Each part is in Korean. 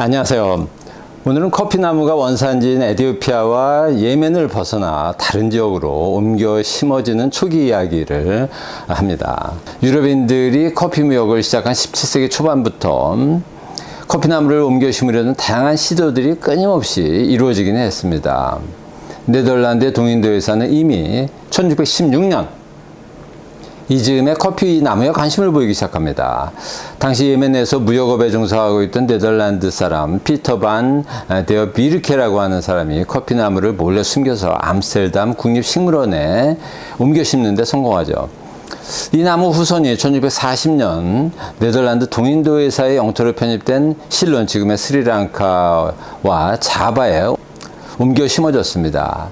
안녕하세요. 오늘은 커피나무가 원산지인 에티오피아와 예멘을 벗어나 다른 지역으로 옮겨 심어지는 초기 이야기를 합니다. 유럽인들이 커피 무역을 시작한 17세기 초반부터 커피나무를 옮겨 심으려는 다양한 시도들이 끊임없이 이루어지긴 했습니다. 네덜란드의 동인도에서는 이미 1616년 이즈음에 커피 나무에 관심을 보이기 시작합니다. 당시 예멘에서 무역업에 종사하고 있던 네덜란드 사람 피터 반 데어 비르케라고 하는 사람이 커피 나무를 몰래 숨겨서 암스테르담 국립식물원에 옮겨 심는 데 성공하죠. 이 나무 후손이 1640년 네덜란드 동인도 회사의 영토로 편입된 실론, 지금의 스리랑카와 자바에 옮겨 심어졌습니다.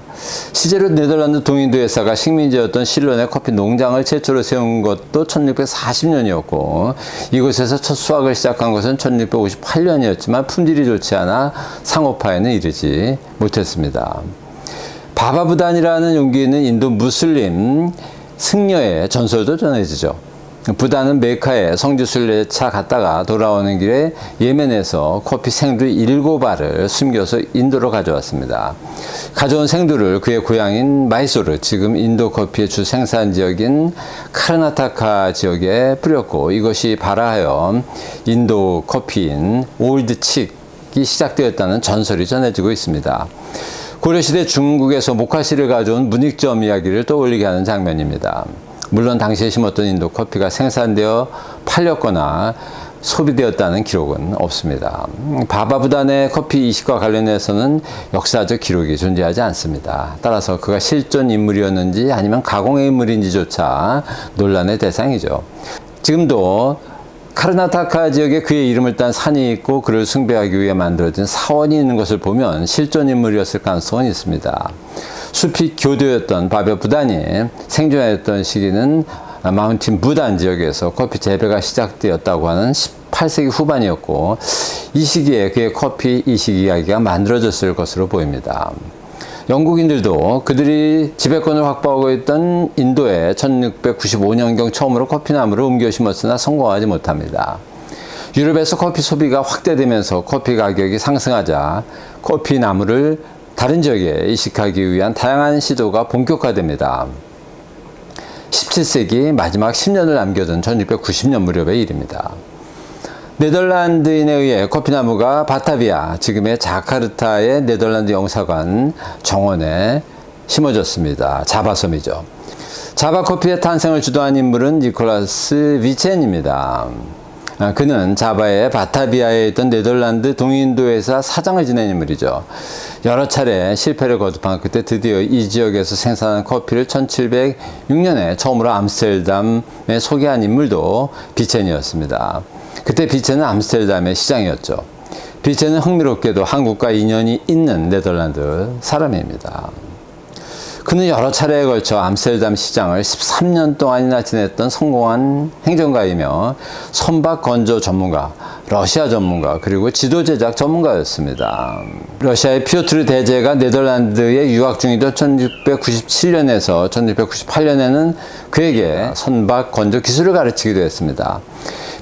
실제로 네덜란드 동인도 회사가 식민지였던 실론에 커피 농장을 최초로 세운 것도 1640년이었고 이곳에서 첫 수확을 시작한 것은 1658년이었지만 품질이 좋지 않아 상업화에는 이르지 못했습니다. 바바부단이라는 용기 있는 인도 무슬림 승려의 전설도 전해지죠. 부단은 메카에 성지순례차 갔다가 돌아오는 길에 예멘에서 커피 생두 7알을 숨겨서 인도로 가져왔습니다. 가져온 생두를 그의 고향인 마이소르, 지금 인도 커피의 주 생산 지역인 카르나타카 지역에 뿌렸고 이것이 발화하여 인도 커피인 올드칙이 시작되었다는 전설이 전해지고 있습니다. 고려시대 중국에서 모카씨를 가져온 문익점 이야기를 떠올리게 하는 장면입니다. 물론 당시에 심었던 인도 커피가 생산되어 팔렸거나 소비되었다는 기록은 없습니다. 바바부단의 커피 이식과 관련해서는 역사적 기록이 존재하지 않습니다. 따라서 그가 실존 인물이었는지 아니면 가공의 인물인지조차 논란의 대상이죠. 지금도 카르나타카 지역에 그의 이름을 딴 산이 있고 그를 숭배하기 위해 만들어진 사원이 있는 것을 보면 실존 인물이었을 가능성은 있습니다. 숲이 교도였던 바바부단이 생존했던 시기는 마운틴 부단 지역에서 커피 재배가 시작되었다고 하는 18세기 후반이었고 이 시기에 그의 커피 이식 이야기가 만들어졌을 것으로 보입니다. 영국인들도 그들이 지배권을 확보하고 있던 인도에 1695년경 처음으로 커피나무를 옮겨 심었으나 성공하지 못합니다. 유럽에서 커피 소비가 확대되면서 커피 가격이 상승하자 커피 나무를 다른 지역에 이식하기 위한 다양한 시도가 본격화됩니다. 17세기 마지막 10년을 남겨둔 1690년 무렵의 일입니다. 네덜란드인에 의해 커피나무가 바타비아, 지금의 자카르타의 네덜란드 영사관 정원에 심어졌습니다. 자바섬이죠. 자바 커피의 탄생을 주도한 인물은 니콜라스 비첸입니다. 그는 자바의 바타비아에 있던 네덜란드 동인도 회사 사장을 지낸 인물이죠. 여러 차례 실패를 거듭한 끝에 드디어 이 지역에서 생산한 커피를 1706년에 처음으로 암스테르담에 소개한 인물도 비첸이었습니다. 그때 비첸은 암스테르담의 시장이었죠. 비첸은 흥미롭게도 한국과 인연이 있는 네덜란드 사람입니다. 그는 여러 차례에 걸쳐 암스테르담 시장을 13년 동안이나 지냈던 성공한 행정가이며 선박 건조 전문가, 러시아 전문가, 그리고 지도 제작 전문가였습니다. 러시아의 피오트르 대제가 네덜란드에 유학 중이던 1697년에서 1698년에는 그에게 선박 건조 기술을 가르치기도 했습니다.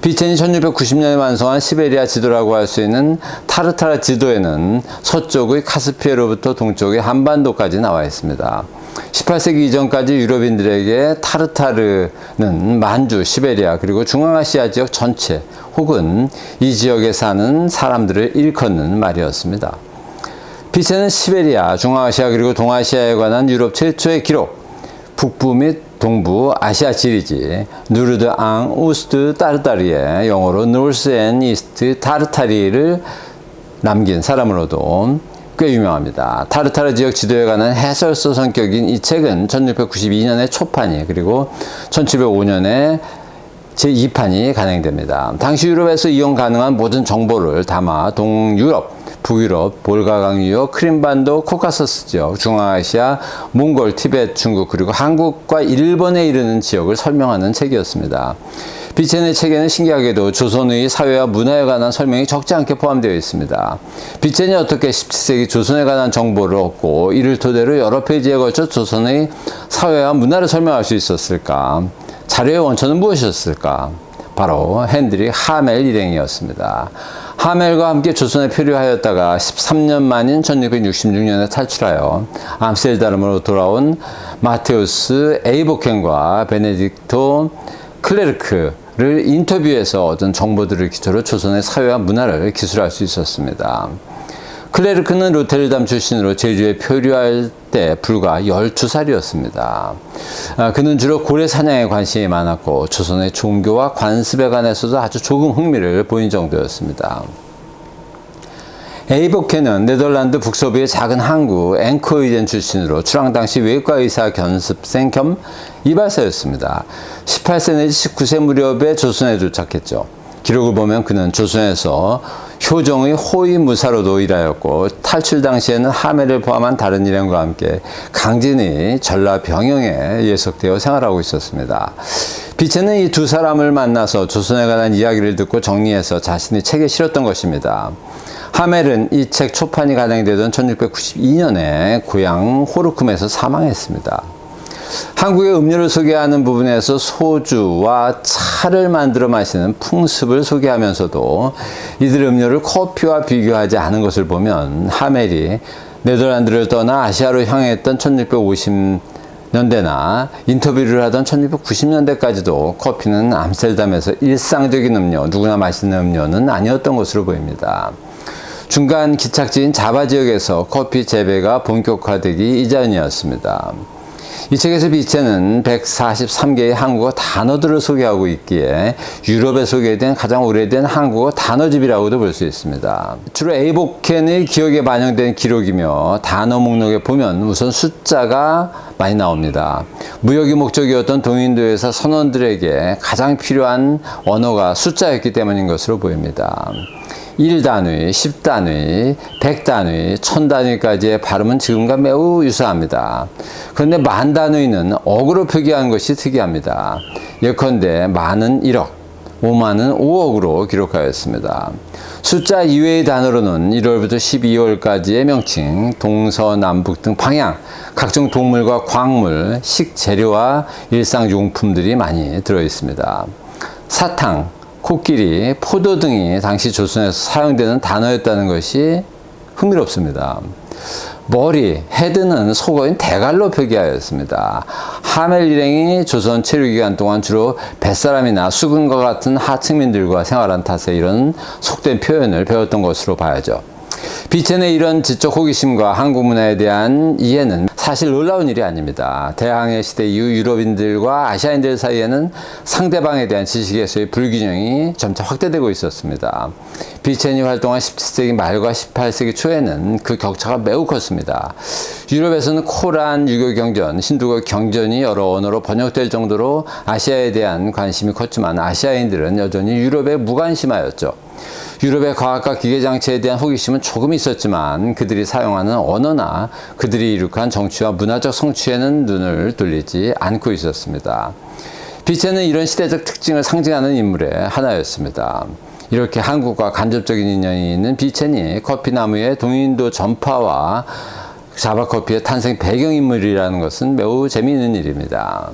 비첸이 1690년에 완성한 시베리아 지도라고 할 수 있는 타르타르 지도에는 서쪽의 카스피해로부터 동쪽의 한반도까지 나와 있습니다. 18세기 이전까지 유럽인들에게 타르타르는 만주, 시베리아, 그리고 중앙아시아 지역 전체 혹은 이 지역에 사는 사람들을 일컫는 말이었습니다. 비첸은 시베리아, 중앙아시아 그리고 동아시아에 관한 유럽 최초의 기록, 북부 및 동부 아시아 지리지 누르드 앙 우스트 타르타리에 영어로 노스 앤 이스트 타르타리를 남긴 사람으로도 꽤 유명합니다. 타르타르 지역 지도에 관한 해설서 성격인 이 책은 1692년에 초판이 그리고 1705년에 제2판이 간행됩니다. 당시 유럽에서 이용 가능한 모든 정보를 담아 동유럽, 북유럽, 볼가강 유역, 크림반도, 코카서스 지역, 중앙아시아, 몽골, 티베트, 중국, 그리고 한국과 일본에 이르는 지역을 설명하는 책이었습니다. 비첸의 책에는 신기하게도 조선의 사회와 문화에 관한 설명이 적지 않게 포함되어 있습니다. 비첸이 어떻게 17세기 조선에 관한 정보를 얻고 이를 토대로 여러 페이지에 걸쳐 조선의 사회와 문화를 설명할 수 있었을까? 자료의 원천은 무엇이었을까? 바로 헨드릭 하멜 일행이었습니다. 하멜과 함께 조선에 표류하였다가 13년 만인 1666년에 탈출하여 암스테르담으로 돌아온 마테우스 에이보켄과 베네딕토 클레르크를 인터뷰에서 얻은 정보들을 기초로 조선의 사회와 문화를 기술할 수 있었습니다. 클레르크는 로테르담 출신으로 제주에 표류할 때 불과 12살이었습니다. 그는 주로 고래 사냥에 관심이 많았고 조선의 종교와 관습에 관해서도 아주 조금 흥미를 보인 정도였습니다. 에이보케는 네덜란드 북서부의 작은 항구 앵커이젠 출신으로 출항 당시 외과 의사 견습생 겸 이발사였습니다. 18세 내지 19세 무렵에 조선에 도착했죠. 기록을 보면 그는 조선에서 효정의 호위무사로도 일하였고 탈출 당시에는 하멜을 포함한 다른 일행과 함께 강진의 전라 병영에 예속되어 생활하고 있었습니다. 비체는 이 두 사람을 만나서 조선에 관한 이야기를 듣고 정리해서 자신의 책에 실었던 것입니다. 하멜은 이 책 초판이 간행되던 1692년에 고향 호르쿰에서 사망했습니다. 한국의 음료를 소개하는 부분에서 소주와 차를 만들어 마시는 풍습을 소개하면서도 이들 음료를 커피와 비교하지 않은 것을 보면 하멜이 네덜란드를 떠나 아시아로 향했던 1650년대나 인터뷰를 하던 1690년대까지도 커피는 암스테르담에서 일상적인 음료, 누구나 마시는 음료는 아니었던 것으로 보입니다. 중간 기착지인 자바 지역에서 커피 재배가 본격화되기 이전이었습니다. 이 책에서 비체는 143개의 한국어 단어들을 소개하고 있기에 유럽에 소개된 가장 오래된 한국어 단어집이라고도 볼 수 있습니다. 주로 에이보켄의 기억에 반영된 기록이며 단어 목록에 보면 우선 숫자가 많이 나옵니다. 무역이 목적이었던 동인도에서 선원들에게 가장 필요한 언어가 숫자였기 때문인 것으로 보입니다. 1단위, 10단위, 100단위, 1000단위까지의 발음은 지금과 매우 유사합니다. 그런데 만단위는 억으로 표기한 것이 특이합니다. 예컨대 만은 1억, 5만은 5억으로 기록하였습니다. 숫자 이외의 단어로는 1월부터 12월까지의 명칭, 동서남북 등 방향, 각종 동물과 광물, 식재료와 일상용품들이 많이 들어있습니다. 사탕, 코끼리, 포도 등이 당시 조선에서 사용되는 단어였다는 것이 흥미롭습니다. 머리, 헤드는 속어인 대갈로 표기하였습니다. 하멜 일행이 조선 체류기간 동안 주로 뱃사람이나 수군과 같은 하층민들과 생활한 탓에 이런 속된 표현을 배웠던 것으로 봐야죠. 비첸의 이런 지적 호기심과 한국 문화에 대한 이해는 사실 놀라운 일이 아닙니다. 대항해 시대 이후 유럽인들과 아시아인들 사이에는 상대방에 대한 지식에서의 불균형이 점차 확대되고 있었습니다. 비첸이 활동한 17세기 말과 18세기 초에는 그 격차가 매우 컸습니다. 유럽에서는 코란, 유교 경전, 힌두교 경전이 여러 언어로 번역될 정도로 아시아에 대한 관심이 컸지만 아시아인들은 여전히 유럽에 무관심하였죠. 유럽의 과학과 기계장치에 대한 호기심은 조금 있었지만 그들이 사용하는 언어나 그들이 이룩한 정치와 문화적 성취에는 눈을 돌리지 않고 있었습니다. 비체는 이런 시대적 특징을 상징하는 인물의 하나였습니다. 이렇게 한국과 간접적인 인연이 있는 비첸이 커피나무의 동인도 전파와 자바커피의 탄생 배경인물이라는 것은 매우 재미있는 일입니다.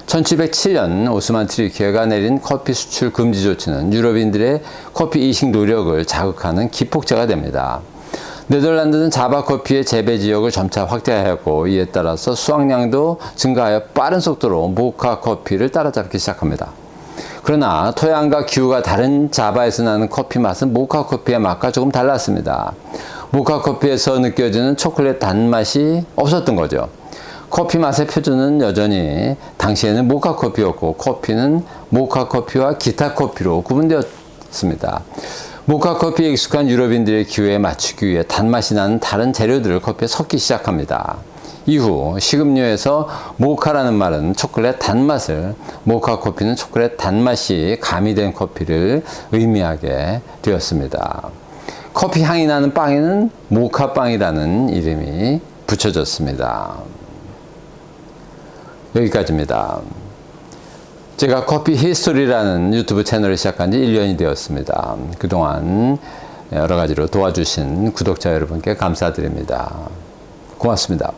1707년 오스만 트리키에가 내린 커피 수출 금지 조치는 유럽인들의 커피 이식 노력을 자극하는 기폭제가 됩니다. 네덜란드는 자바커피의 재배 지역을 점차 확대하였고 이에 따라서 수확량도 증가하여 빠른 속도로 모카 커피를 따라잡기 시작합니다. 그러나 토양과 기후가 다른 자바에서 나는 커피 맛은 모카 커피의 맛과 조금 달랐습니다. 모카 커피에서 느껴지는 초콜릿 단맛이 없었던 거죠. 커피 맛의 표준은 여전히 당시에는 모카 커피였고 커피는 모카 커피와 기타 커피로 구분되었습니다. 모카 커피에 익숙한 유럽인들의 기호에 맞추기 위해 단맛이 나는 다른 재료들을 커피에 섞기 시작합니다. 이후 식음료에서 모카라는 말은 초콜릿 단맛을, 모카 커피는 초콜릿 단맛이 가미된 커피를 의미하게 되었습니다. 커피 향이 나는 빵에는 모카빵이라는 이름이 붙여졌습니다. 여기까지입니다. 제가 커피 히스토리라는 유튜브 채널을 시작한 지 1년이 되었습니다. 그동안 여러 가지로 도와주신 구독자 여러분께 감사드립니다. 고맙습니다.